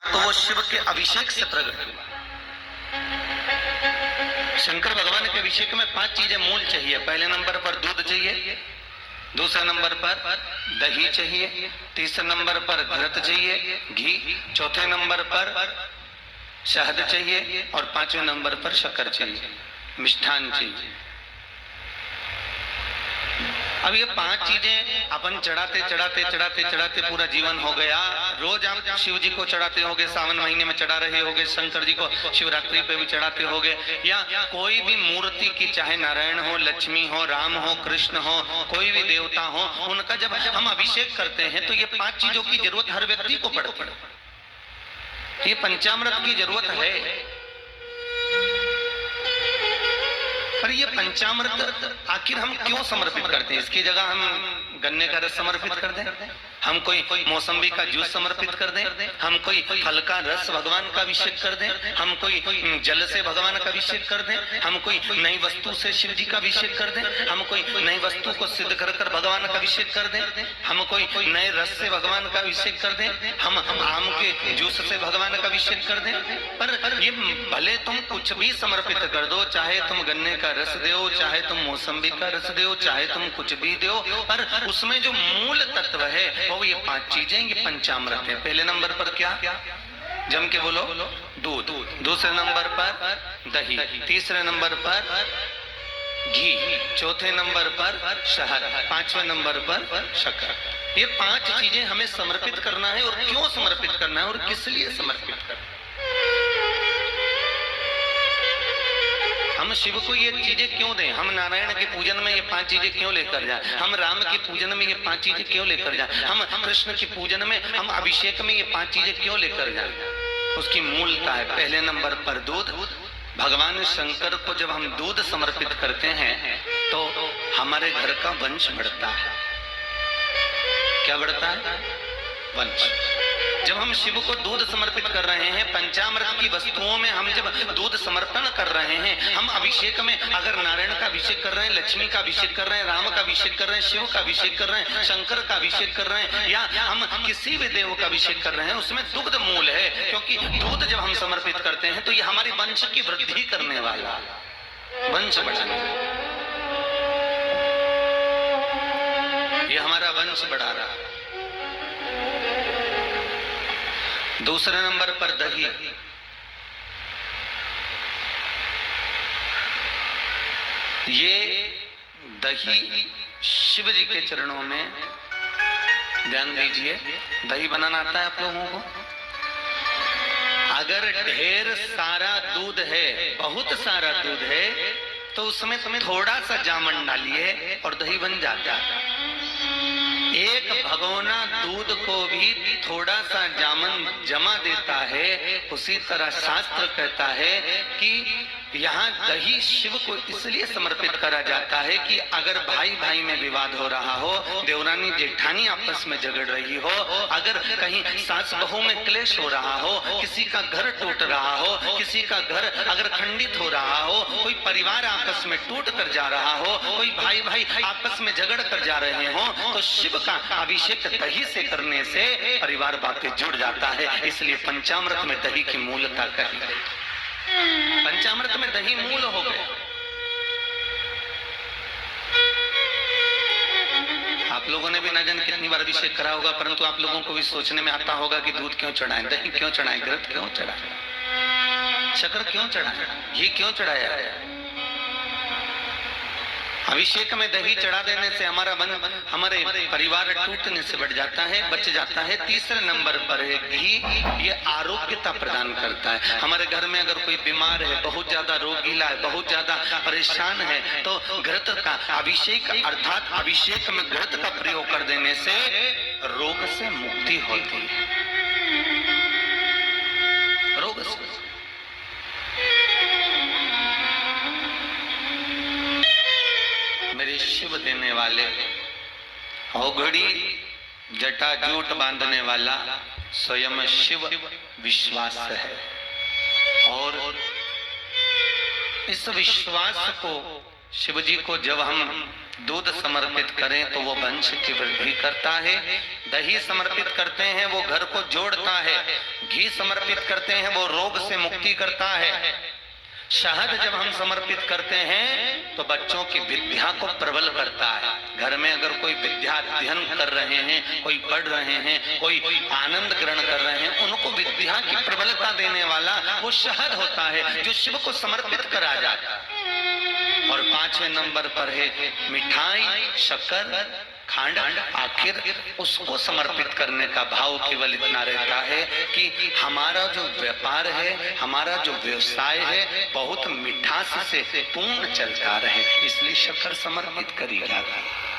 तो वो शिव के अभिषेक से प्रकट हुआ। शंकर भगवान के अभिषेक में 5 चीजें मूल चाहिए। पहले नंबर पर दूध चाहिए, दूसरे नंबर पर दही चाहिए, तीसरे नंबर पर घृत चाहिए घी, चौथे नंबर पर शहद चाहिए और 5वें नंबर पर शक्कर चाहिए, मिष्ठान चाहिए। अब ये 5 चीजें अपन चढ़ाते चढ़ाते चढ़ाते चढ़ाते पूरा जीवन हो गया। रोज आप शिव जी को चढ़ाते होगे, सावन महीने में चढ़ा रहे होगे, शंकर जी को शिवरात्रि पे भी चढ़ाते होगे, या कोई भी मूर्ति की, चाहे नारायण हो, लक्ष्मी हो, राम हो, कृष्ण हो, कोई भी देवता हो, उनका जब हम अभिषेक करते हैं तो ये 5 चीजों की जरूरत हर व्यक्ति को पड़ती है। ये पंचामृत की जरूरत है। पर ये पंचामृत आखिर हम क्यों समर्पित करते हैं? इसकी जगह हम गन्ने का रस समर्पित कर दें, हम कोई मौसम्बी का जूस समर्पित कर दें, हम कोई फल का रस भगवान का अभिषेक कर दें, हम कोई जल से भगवान का अभिषेक कर दें, हम कोई नई वस्तु से शिव जी का अभिषेक कर दें, हम कोई नई वस्तु को सिद्ध कर कर भगवान का अभिषेक कर दें, हम कोई नए रस से भगवान का अभिषेक कर दें, हम आम के जूस से भगवान का अभिषेक कर दें। पर ये भले तुम कुछ भी समर्पित कर दो, चाहे तुम गन्ने का रस दो, चाहे तुम मौसम्बी का रस दो, चाहे तुम कुछ भी दो, पर उसमें जो मूल तत्व है वो ये 5 चीजें, ये पंचामृत है। पहले नंबर पर क्या? जम के बोलो, दूध। दूसरे नंबर पर दही, तीसरे नंबर पर घी, चौथे नंबर पर शहद, 5वें नंबर पर शक्कर। ये 5 चीजें हमें समर्पित करना है। और क्यों समर्पित करना है और किस लिए समर्पित करना है? हम शिव को ये चीजें क्यों दें? हम नारायण के पूजन में ये 5 चीजें क्यों लेकर जाएं? हम राम के पूजन में ये 5 चीजें क्यों लेकर जाएं? हम कृष्ण के पूजन में, हम अभिषेक में ये 5 चीजें क्यों लेकर जाएं? उसकी मूलता है पहले नंबर पर दूध। भगवान शंकर को जब हम दूध समर्पित करते हैं तो हमारे घर का वंश बढ़ता है। क्या बढ़ता है? वंश। जब हम शिव को दूध समर्पित कर रहे हैं, पंचामृत की वस्तुओं में हम जब दूध समर्पण कर रहे हैं, हम अभिषेक में अगर नारायण का अभिषेक कर रहे हैं, लक्ष्मी का अभिषेक कर रहे हैं, राम का अभिषेक कर रहे हैं, शिव का अभिषेक कर रहे हैं, शंकर का अभिषेक कर रहे हैं, या हम किसी भी देव का अभिषेक कर रहे हैं, उसमें दुग्ध मूल है। क्योंकि दूध जब हम समर्पित करते हैं तो ये हमारे वंश की वृद्धि करने वाला, वंश बढ़ाने वाला, ये हमारा वंश बढ़ा रहा है। दूसरे नंबर पर दही। ये दही शिव जी के चरणों में, ध्यान दीजिए, दही बनाना आता है आप लोगों को? अगर ढेर सारा दूध है, बहुत सारा दूध है, तो उसमें थोड़ा सा जामन डालिए और दही बन जाता है। एक भगोना दूध को भी थोड़ा सा जामन जमा देता है। उसी तरह शास्त्र कहता है कि यहाँ दही शिव को इसलिए समर्पित करा जाता है कि अगर भाई भाई में विवाद हो रहा हो, देवरानी जेठानी आपस में झगड़ रही हो, अगर कहीं सास बहू में क्लेश हो रहा हो, किसी का घर टूट रहा हो, किसी का घर अगर खंडित हो रहा हो, कोई परिवार आपस में टूट कर जा रहा हो, कोई भाई भाई आपस में झगड़ कर जा रहे हो, तो शिव का अभिषेक दही से करने से परिवार वापस जुड़ जाता है। इसलिए पंचामृत में दही की मूलता कही गई। पंचामृत में दही मूल हो गए। आप लोगों ने भी न जाने कितनी बार अभिषेक करा होगा, परंतु आप लोगों को भी सोचने में आता होगा कि दूध क्यों चढ़ाएं, दही क्यों चढ़ाएं, घृत क्यों चढ़ाएं, शक्कर क्यों चढ़ाएं, घी क्यों चढ़ाया है? अभिषेक में दही चढ़ा देने से हमारे परिवार टूटने से बढ़ जाता है, बच जाता है। तीसरे नंबर पर है घी। ये आरोग्यता प्रदान करता है। हमारे घर में अगर कोई बीमार है, बहुत ज्यादा रोगीला है, बहुत ज्यादा परेशान है, तो घृत का अभिषेक, अर्थात अभिषेक में घृत का प्रयोग कर देने से रोग से मुक्ति होती है। रोग से मेरे शिव देने वाले, औघड़ी जटाजूट बांधने वाला स्वयं शिव विश्वास है। और इस विश्वास को, शिव जी को जब हम दूध समर्पित करें तो वो वंश की वृद्धि करता है, दही समर्पित करते हैं वो घर को जोड़ता है, घी समर्पित करते हैं वो रोग से मुक्ति करता है, शहद जब हम समर्पित करते हैं तो बच्चों की विद्या को प्रबल करता है। घर में अगर कोई विद्या अध्ययन कर रहे हैं, कोई पढ़ रहे हैं, कोई आनंद ग्रहण कर रहे हैं, उनको विद्या की प्रबलता देने वाला वो शहद होता है जो शिव को समर्पित करा जाता है। और 5वें नंबर पर है मिठाई, शक्कर, खांड। आखिर उसको समर्पित करने का भाव केवल इतना रहता है कि हमारा जो व्यापार है, हमारा जो व्यवसाय है, बहुत मिठास से पूर्ण चलता रहे, इसलिए शक्कर समर्पित करी जाती है।